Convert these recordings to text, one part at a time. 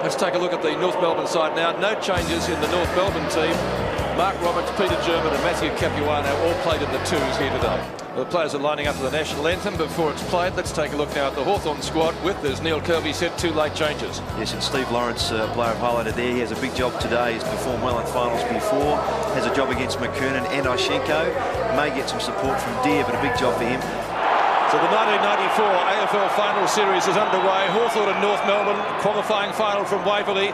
Let's take a look at the North Melbourne side now. No changes in the North Melbourne team. Mark Roberts, Peter German and Matthew Capuano all played in the twos here today. The players are lining up for the national anthem before it's played. Let's take a look now at the Hawthorn squad with, as Neil Kirby said, 2 late changes. Yes, and Steve Lawrence, player I've highlighted there, he has a big job today. He's performed well in finals before, has a job against McKernan and Ishenko. May get some support from Deer, but a big job for him. So the 1994 AFL final series is underway. Hawthorn and North Melbourne, qualifying final from Waverley.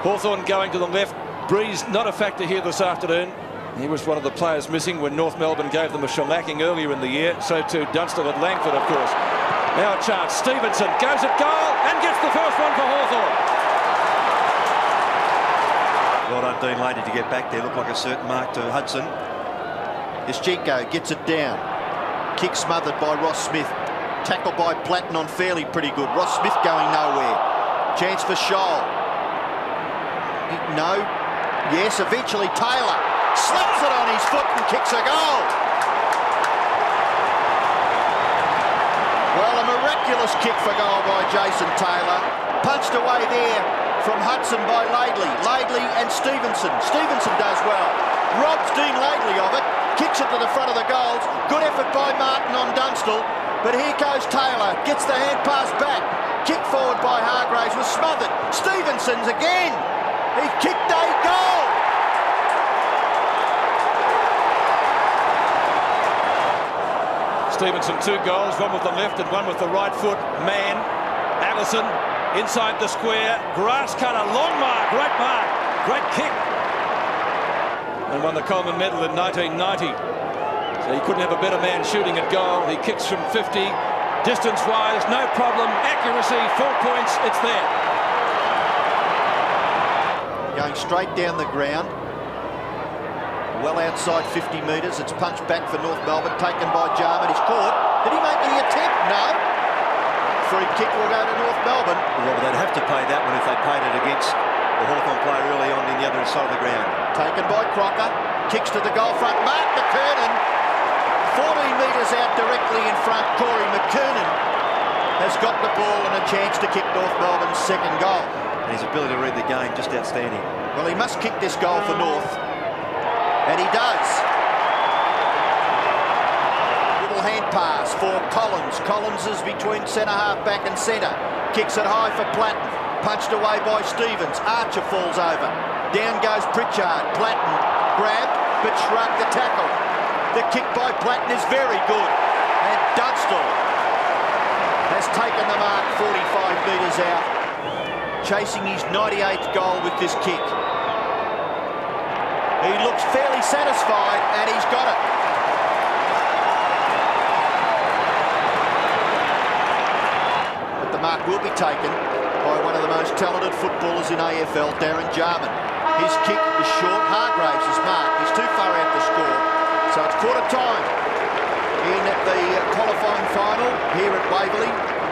Hawthorn going to the left. Breeze not a factor here this afternoon. He was one of the players missing when North Melbourne gave them a shellacking earlier in the year. So too Dunstall at Langford, of course. Now a chance. Stevenson goes at goal and gets the first one for Hawthorn. Well done, Dean Lady, to get back there. Looked like a certain mark to Hudson. Ischenko gets it down. Kick smothered by Ross Smith. Tackled by Platten on fairly pretty good. Ross Smith going nowhere. Chance for Scholl. No. Yes, eventually Taylor slaps it on his foot and kicks a goal. Well, a miraculous kick for goal by Jason Taylor. Punched away there from Hudson by Laidley. Laidley and Stevenson. Stevenson does well. Robs Dean Laidley of it. Kicks it to the front of the goals. Good effort by Martin on Dunstall. But here goes Taylor. Gets the hand pass back. Kick forward by Hargraves was smothered. Stevenson's again. He kicked a goal. Stevenson 2 goals, one with the left and one with the right foot. Man, Allison inside the square. Grass cutter, long mark, great kick. And won the Coleman medal in 1990. So he couldn't have a better man shooting at goal. He kicks from 50, distance-wise, no problem. Accuracy, 4 points, it's there. Going straight down the ground. Well outside 50 metres. It's punched back for North Melbourne, taken by Jarman. He's caught. Did he make any attempt? No. Free kick will go to North Melbourne. Well, they'd have to pay that one if they paid it against the Hawthorn player early on in the other side of the ground. Taken by Crocker. Kicks to the goal front. Mark McKernan. 14 metres out directly in front. Corey McKernan has got the ball and a chance to kick North Melbourne's second goal. And his ability to read the game, just outstanding. Well, he must kick this goal for North. And he does. Little hand pass for Collins. Collins is between centre-half back and centre. Kicks it high for Platten. Punched away by Stevens. Archer falls over. Down goes Pritchard. Platten grabbed, but shrugged the tackle. The kick by Platten is very good. And Dunstall has taken the mark 45 metres out. Chasing his 98th goal with this kick. He looks fairly satisfied, and he's got it. But the mark will be taken by one of the most talented footballers in AFL, Darren Jarman. His kick is short. Hargraves is marked. He's too far out to score. So it's quarter time in the qualifying final here at Waverley.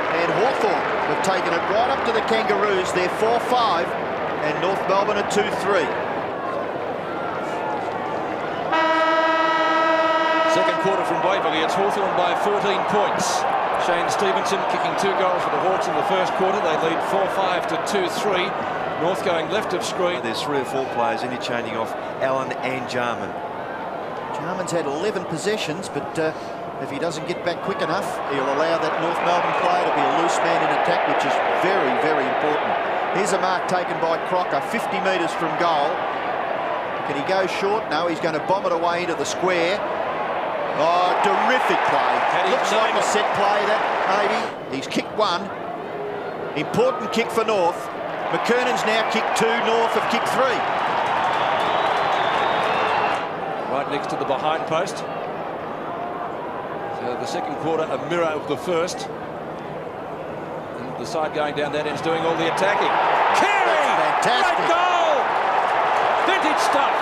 And Hawthorn have taken it right up to the Kangaroos. They're 4-5, and North Melbourne are 2-3. Second quarter from Waverley, it's Hawthorn by 14 points. Shane Stevenson kicking 2 goals for the Hawks in the first quarter. They lead 4-5 to 2-3. North going left of screen. There's 3 or 4 players interchanging off Allen and Jarman. Jarman's had 11 possessions, but if he doesn't get back quick enough, he'll allow that North Melbourne player to be a loose man in attack, which is very, very important. Here's a mark taken by Crocker, 50 metres from goal. Can he go short? No, he's going to bomb it away into the square. Oh, terrific play. Looks like a set play, that, maybe. He's kicked 1. Important kick for North. McKernan's now kicked 2, North have kicked 3. Right next to the behind post. So the second quarter, a mirror of the first. And the side going down that end's doing all the attacking. Carey! Fantastic. Great goal! Vintage stuff.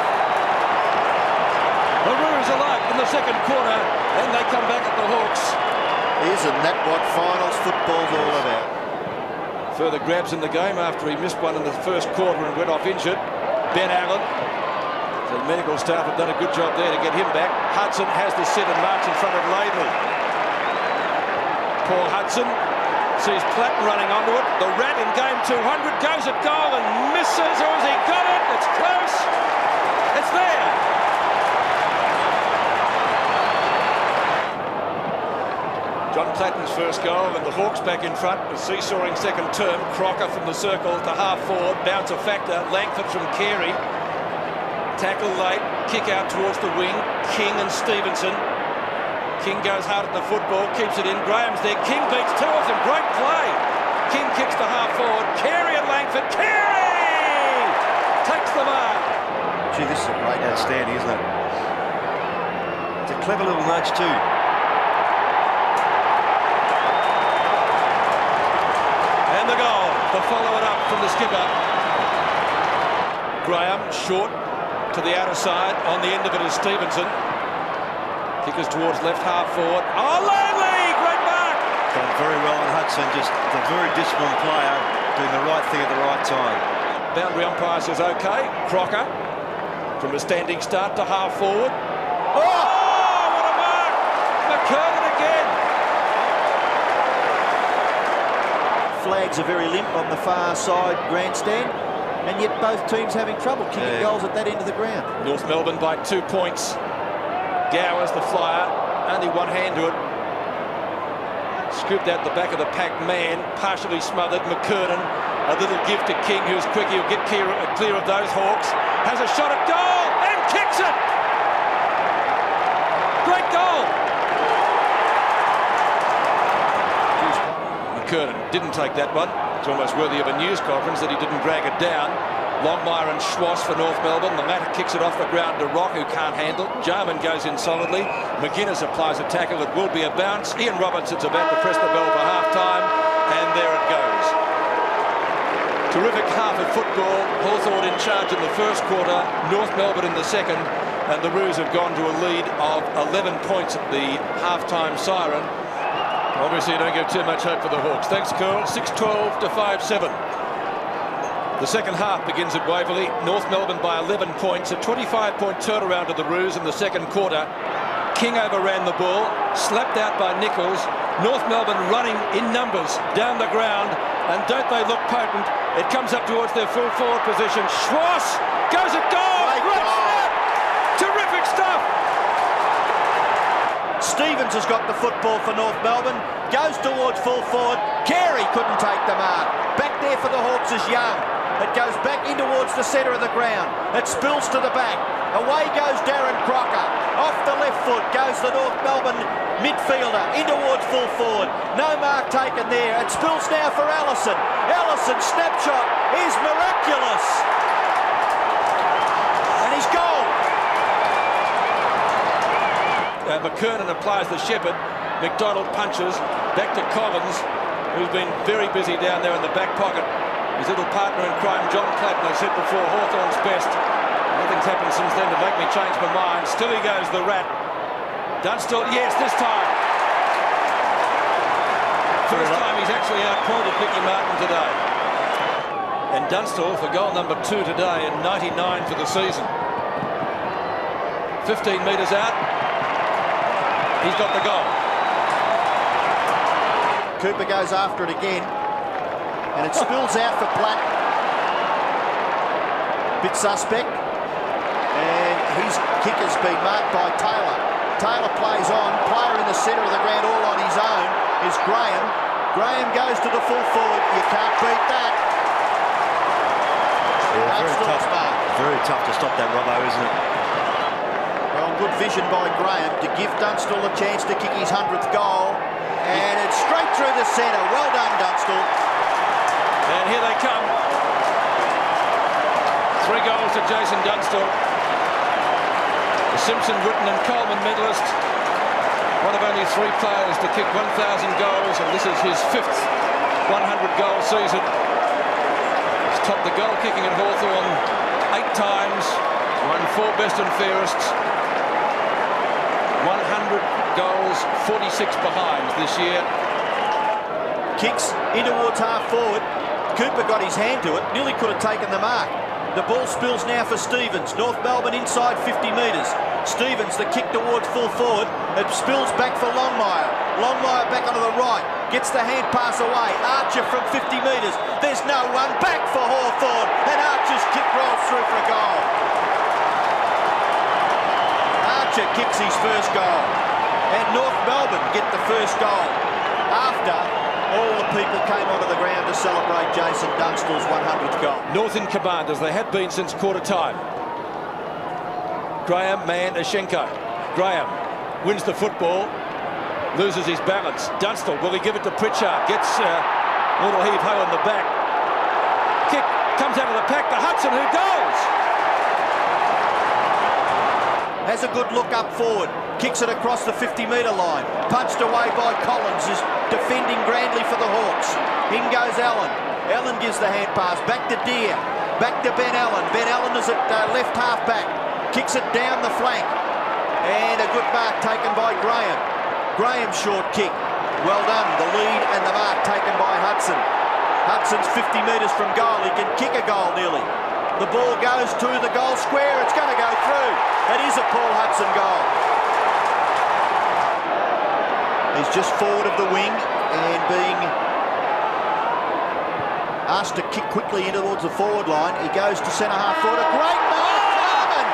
The Roos alike in the second quarter, and they come back at the Hawks. Isn't that what finals football's all about? Further grabs in the game after he missed one in the first quarter and went off injured. Ben Allen. So the medical staff have done a good job there to get him back. Hudson has the sit and march in front of Laidley. Paul Hudson Sees Platten running onto it. The Rat in game 200 goes at goal and misses. Or has he got it? It's close. It's there. John Platten's first goal and the Hawks back in front. The seesawing second term. Crocker from the circle to half forward. Bounce a factor. Langford from Carey. Tackle late. Kick out towards the wing. King and Stevenson. King goes hard at the football, keeps it in. Graham's there. King beats two of them. Great play. King kicks to half forward. Carey and Langford. Carey takes the mark. Gee, this is a great outstanding, isn't it? It's a clever little nudge too. And the goal. The follow it up from the skipper. Graham short to the outer side. On the end of it is Stevenson. Kickers towards left half forward. Oh, Langley! Great mark! Done very well on Hudson. Just a very disciplined player doing the right thing at the right time. Boundary umpire says OK. Crocker from a standing start to half forward. Oh! What a mark! McKernan again. Flags are very limp on the far side grandstand, and yet both teams having trouble kicking goals at that end of the ground. North Melbourne by 2 points. Gowers, the flyer, only one hand to it. Scooped out the back of the pack man, partially smothered. McKernan, a little gift to King, who's quick. He'll get clear of those Hawks. Has a shot at goal and kicks it. Great goal. McKernan didn't take that one. It's almost worthy of a news conference that he didn't drag it down. Longmire and Schwass for North Melbourne. The latter kicks it off the ground to Rock, who can't handle. Jarman goes in solidly. McGuinness applies a tackle. It will be a bounce. Ian Robertson's about to press the bell for half-time, and there it goes. Terrific half of football. Hawthorn in charge in the first quarter. North Melbourne in the second, and the Roos have gone to a lead of 11 points at the half-time siren. Obviously, you don't give too much hope for the Hawks. Thanks, Curl. 6-12 to 5-7. The second half begins at Waverley. North Melbourne by 11 points. A 25-point turnaround to the Roos in the second quarter. King overran the ball, slapped out by Nichols. North Melbourne running in numbers down the ground. And don't they look potent? It comes up towards their full forward position. Schwass goes at goal. Great snap. Terrific stuff. Stevens has got the football for North Melbourne. Goes towards full forward. Carey couldn't take the mark. Back there for the Hawks is Young. It goes back in towards the centre of the ground. It spills to the back. Away goes Darren Crocker. Off the left foot goes the North Melbourne midfielder. In towards full forward. No mark taken there. It spills now for Allison. Allison's snapshot is miraculous. And he's goal. McKernan applies the shepherd. McDonald punches. Back to Collins, who's been very busy down there in the back pocket. His little partner in crime, John Platten, I said before, Hawthorn's best. Nothing's happened since then to make me change my mind. Still he goes, the Rat. Dunstall, yes, this time. First time he's actually outpointed Mickey Martin today. And Dunstall for goal number 2 today and 99 for the season. 15 metres out. He's got the goal. Cooper goes after it again. And it spills out for Platt. Bit suspect. And his kick has been marked by Taylor. Taylor plays on. Player in the centre of the ground all on his own is Graham. Graham goes to the full forward. You can't beat that. Yeah, very tough to stop that, Robbo, isn't it? Well, good vision by Graham to give Dunstall a chance to kick his 100th goal. And it's straight through the centre. Well done, Dunstall. And here they come. 3 goals to Jason Dunstall. The Simpson, Witten and Coleman medalist. One of only 3 players to kick 1,000 goals, and this is his 5th 100-goal season. He's topped the goal kicking at Hawthorn 8 times, won 4 best and fairest. 100 goals, 46 behinds this year. Kicks in towards half forward. Cooper got his hand to it, nearly could have taken the mark. The ball spills now for Stevens. North Melbourne inside 50 metres. Stevens, the kick towards full forward. It spills back for Longmire. Longmire back onto the right. Gets the hand pass away. Archer from 50 metres. There's no one. Back for Hawthorn. And Archer's kick rolls through for a goal. Archer kicks his first goal. And North Melbourne get the first goal after all the people came onto the ground to celebrate Jason Dunstall's 100th goal. North in command, as they had been since quarter time. Graham, man, Ashenko. Graham wins the football, loses his balance. Dunstall, will he give it to Pritchard? Gets a little heave-ho in the back. Kick comes out of the pack to Hudson, who goes. Has a good look up forward. Kicks it across the 50-metre line. Punched away by Collins, who's defending grandly for the Hawks. In goes Allen. Allen gives the hand pass. Back to Deere. Back to Ben Allen. Ben Allen is at left half-back. Kicks it down the flank. And a good mark taken by Graham. Graham's short kick. Well done. The lead and the mark taken by Hudson. Hudson's 50 metres from goal. He can kick a goal nearly. The ball goes to the goal square. It's going to go through. It is a Paul Hudson goal. He's just forward of the wing and being asked to kick quickly in towards the forward line. He goes to centre half forward. A great mark. Jarman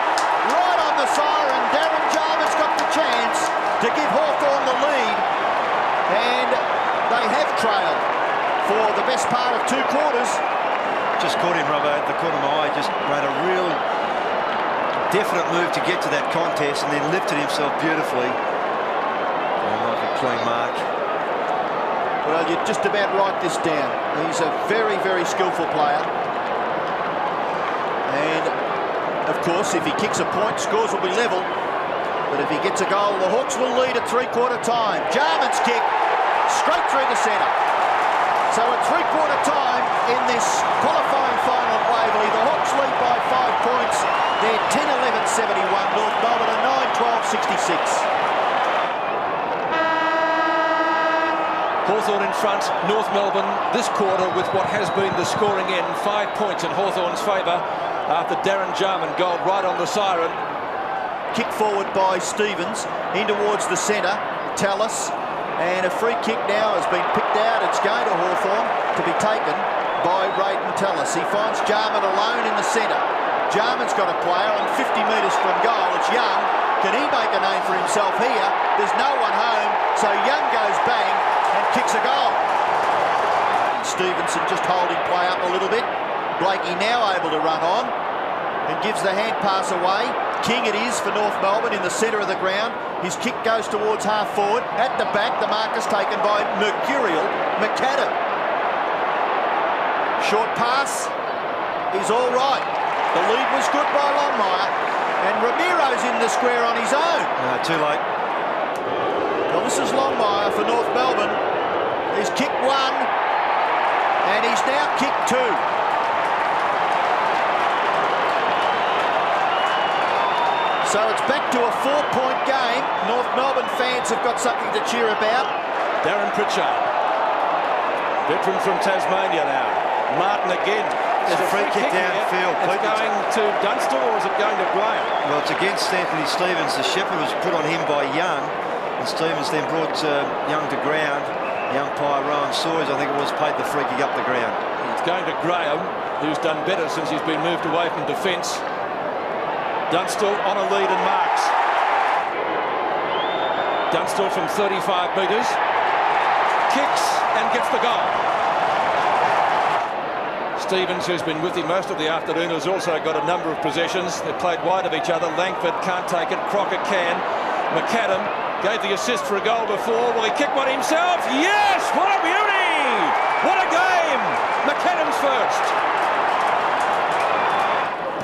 right on the siren. Darren Jarman's got the chance to give Hawthorn the lead. And they have trailed for the best part of 2 quarters. Just caught him, Robbo, at the corner of my eye. Just made a real definite move to get to that contest and then lifted himself beautifully. Like a clean mark. Well, you just about write this down. He's a very, very skillful player. And, of course, if he kicks a point, scores will be level. But if he gets a goal, the Hawks will lead at 3/4 time. Jarman's kick, straight through the centre. So at 3/4 time in this qualifying final at Waverley, the Hawks lead by 5 points. They're 10-11-71, North Melbourne are 9-12-66. Hawthorn in front, North Melbourne this quarter with what has been the scoring end. 5 points in Hawthorn's favour after Darren Jarman goal right on the siren. Kick forward by Stevens in towards the centre. Tallis. And a free kick now has been picked out. It's going to Hawthorn to be taken by Braden Tallis. He finds Jarman alone in the centre. Jarman's got a player on 50 metres from goal. It's Young. Can he make a name for himself here? There's no one home, so Young goes bang and kicks a goal. Stevenson just holding play up a little bit. Blakey now able to run on and gives the hand pass away. King it is for North Melbourne in the centre of the ground. His kick goes towards half forward. At the back, the mark is taken by Mercurial McAdam. Short pass is all right. The lead was good by Longmire. And Ramiro's in the square on his own. Too late. Well, this is Longmire for North Melbourne. He's kicked 1 and he's now kicked 2. So it's back to a 4-point game. North Melbourne fans have got something to cheer about. Darren Pritchard, veteran from Tasmania now. Martin again. There's a free kick downfield. It's going to Dunstall or is it going to Graham? Well, it's against Anthony Stevens. The shepherd was put on him by Young. And Stevens then brought Young to ground. The umpire, Rowan Sawyers, I think it was, paid the free kick up the ground. It's going to Graham, who's done better since he's been moved away from defence. Dunstall on a lead and marks. Dunstall from 35 metres. Kicks and gets the goal. Stevens, who's been with him most of the afternoon, has also got a number of possessions. They've played wide of each other. Langford can't take it. Crocker can. McAdam gave the assist for a goal before. Will he kick one himself? Yes! What a beauty! What a game! McAdam's first.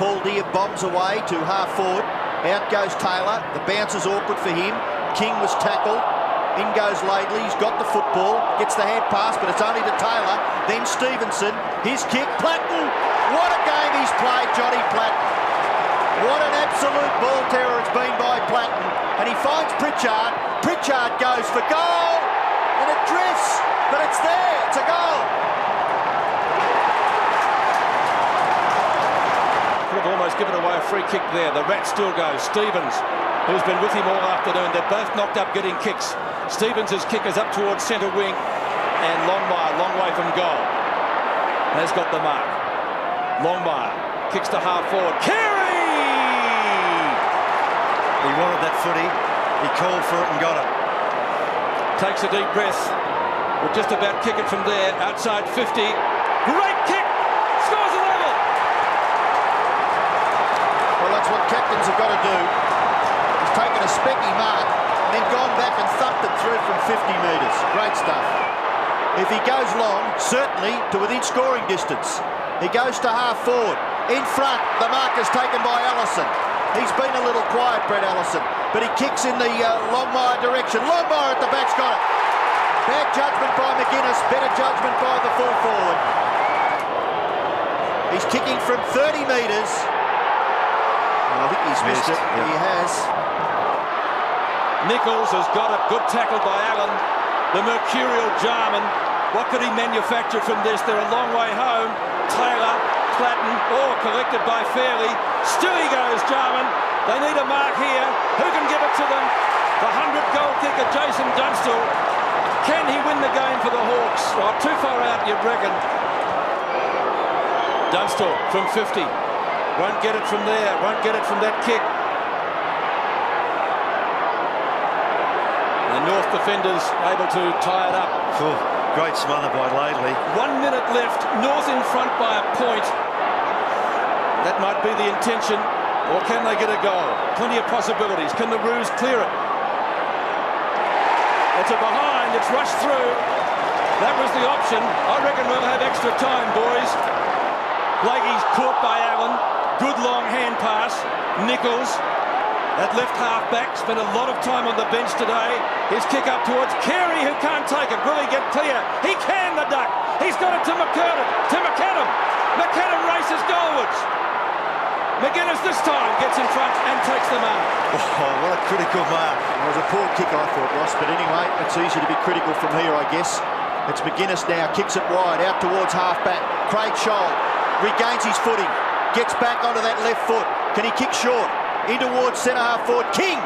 Paul Deere bombs away to half forward. Out goes Taylor. The bounce is awkward for him. King was tackled. In goes Laidley. He's got the football. Gets the hand pass, but it's only to Taylor. Then Stevenson. His kick. Platten. What a game he's played, Johnny Platten. What an absolute ball terror it's been by Platten. And he finds Pritchard. Pritchard goes for goal. And it drifts. But it's there. It's a goal. Could have almost given away a free kick there. The rat still goes. Stevens, who's been with him all afternoon. They're both knocked up getting kicks. Stevens' kick is up towards centre wing. and Longmire, long way from goal. Has got the mark. Longmire kicks to half forward. Carey! He wanted that footy. He called for it and got it. Takes a deep breath. We'll just about kick it from there. Outside 50. Great kick! Scores a level! Well, that's what captains have got to do. He's taken a specky mark and then gone back and thumped it through from 50 metres. Great stuff. If he goes long, certainly to within scoring distance. He goes to half forward. In front, the mark is taken by Allison. He's been a little quiet, Brett Allison, but he kicks in the Longmire direction. Longmire at the back's got it. Bad judgment by McGuinness, better judgment by the full forward. He's kicking from 30 metres. I think he's missed it. Yeah. He has. Nichols has got it. Good tackle by Allen. The mercurial Jarman. What could he manufacture from this? They're a long way home. Taylor, Platten, collected by Fairley. Still he goes, Jarman. They need a mark here. Who can give it to them? The 100-goal kicker, Jason Dunstall. Can he win the game for the Hawks? Oh, too far out, you'd reckon. Dunstall from 50. Won't get it from there. Won't get it from that kick. The North defenders able to tie it up. Oh, great smother by Laidley. 1 minute left. North in front by a point. That might be the intention. Or can they get a goal? Plenty of possibilities. Can the Roos clear it? It's a behind. It's rushed through. That was the option. I reckon we'll have extra time, boys. Blakey's caught by Allen. Good long hand pass. Nichols at left half back. Spent a lot of time on the bench today. His kick up towards Carey, who can't take it. Will he get clear? He can, the duck. He's got it to McAdam. McAdam races goalwards. McGuinness this time gets in front and takes the mark. Oh, what a critical mark. It was a poor kick, I thought, Ross, but anyway, it's easy to be critical from here, I guess. It's McGuinness now, kicks it wide, out towards half-back. Craig Scholl regains his footing, gets back onto that left foot. Can he kick short? In towards centre-half forward. King!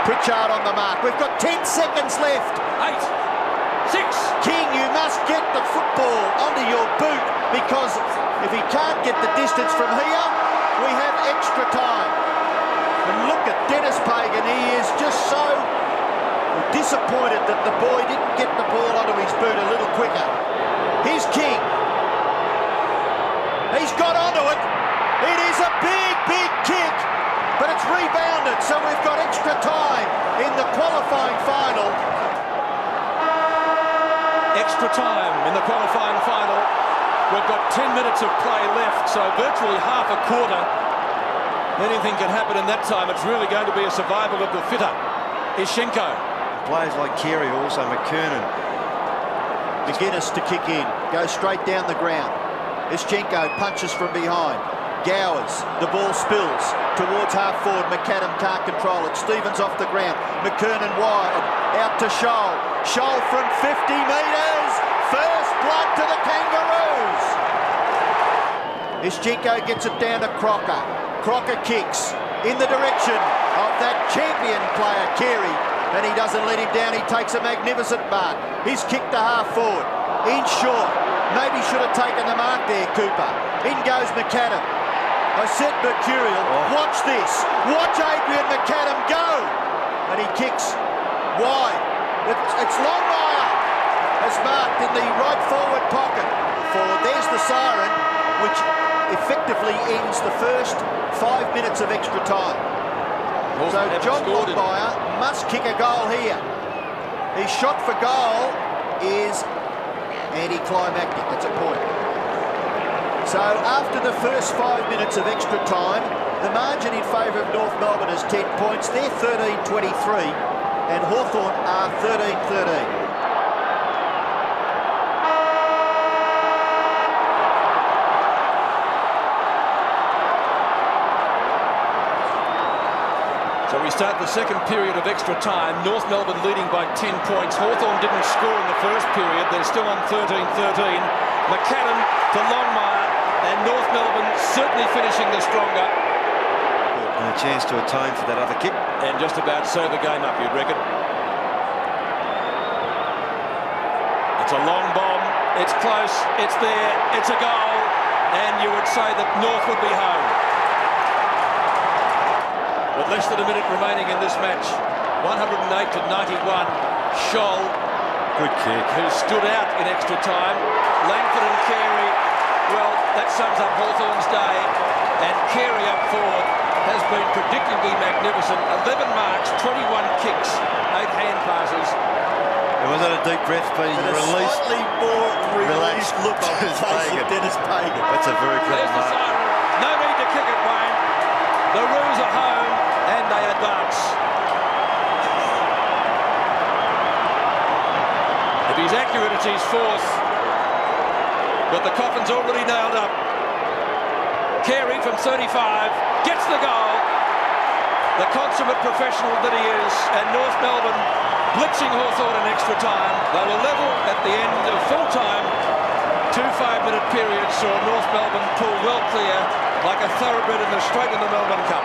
Pritchard on the mark. We've got 10 seconds left. 8, 6. King, you must get the football onto your boot, because if he can't get the distance from here, we have extra time. And look at Dennis Pagan. He is just so disappointed that the boy didn't get the ball onto his boot a little quicker. Here's King. He's got onto it. It is a big, big kick, but it's rebounded, so we've got extra time in the qualifying final. Extra time in the qualifying final. We've got 10 minutes of play left, so virtually half a quarter. Anything can happen in that time. It's really going to be a survival of the fitter. Ishenko. Players like Carey, also McKernan. McGuinness to kick in. Goes straight down the ground. Ishenko punches from behind. Gowers. The ball spills towards half forward. McAdam can't control it. Stevens off the ground. McKernan wide. Out to Scholl. Scholl from 50 metres. First blood to the Kangaroos. Ishenko gets it down to Crocker. Crocker kicks in the direction of that champion player, Carey, and he doesn't let him down. He takes a magnificent mark. He's kicked to half forward. In short. Maybe should have taken the mark there, Cooper. In goes McAdam. I said mercurial. Watch this. Watch Adrian McAdam go. And he kicks wide. It's Longmire has marked in the right forward pocket. There's the siren, which effectively ends the first 5 minutes of extra time. So John Longmire must kick a goal here. His shot for goal is anticlimactic. That's a point. So after the first 5 minutes of extra time, the margin in favour of North Melbourne is 10 points. They're 13-23 and Hawthorn are 13-13. So we start the second period of extra time. North Melbourne leading by 10 points. Hawthorn didn't score in the first period. They're still on 13-13. McAdam to Longmire, and North Melbourne certainly finishing the stronger. And a chance to atone for that other kick. And just about sew the game up, you'd reckon. A It's a long bomb. It's close. It's there. It's a goal. And you would say that North would be home. With less than a minute remaining in this match, 108 to 91. Scholl, Good kick. who stood out in extra time. Langford and Carey, well, that sums up Hawthorn's day. And Carey up forward has been predictably magnificent. 11 marks, 21 kicks, 8 hand passes. It was a deep breath, but he And a released. slightly more relaxed relaxed look on the Dennis face of Pagan. Dennis Pagan. That's a very clever There's the mark. siren. No need to kick it, Wayne. The Roos are home and they advance. If he's accurate, it's his fourth. But the coffin's already nailed up. Carey from 35 gets the goal. The consummate professional that he is. And North Melbourne blitzing Hawthorn in extra time. They were level at the end of full time. 2 5-minute periods saw North Melbourne pull well clear like a thoroughbred in the straight in the Melbourne Cup.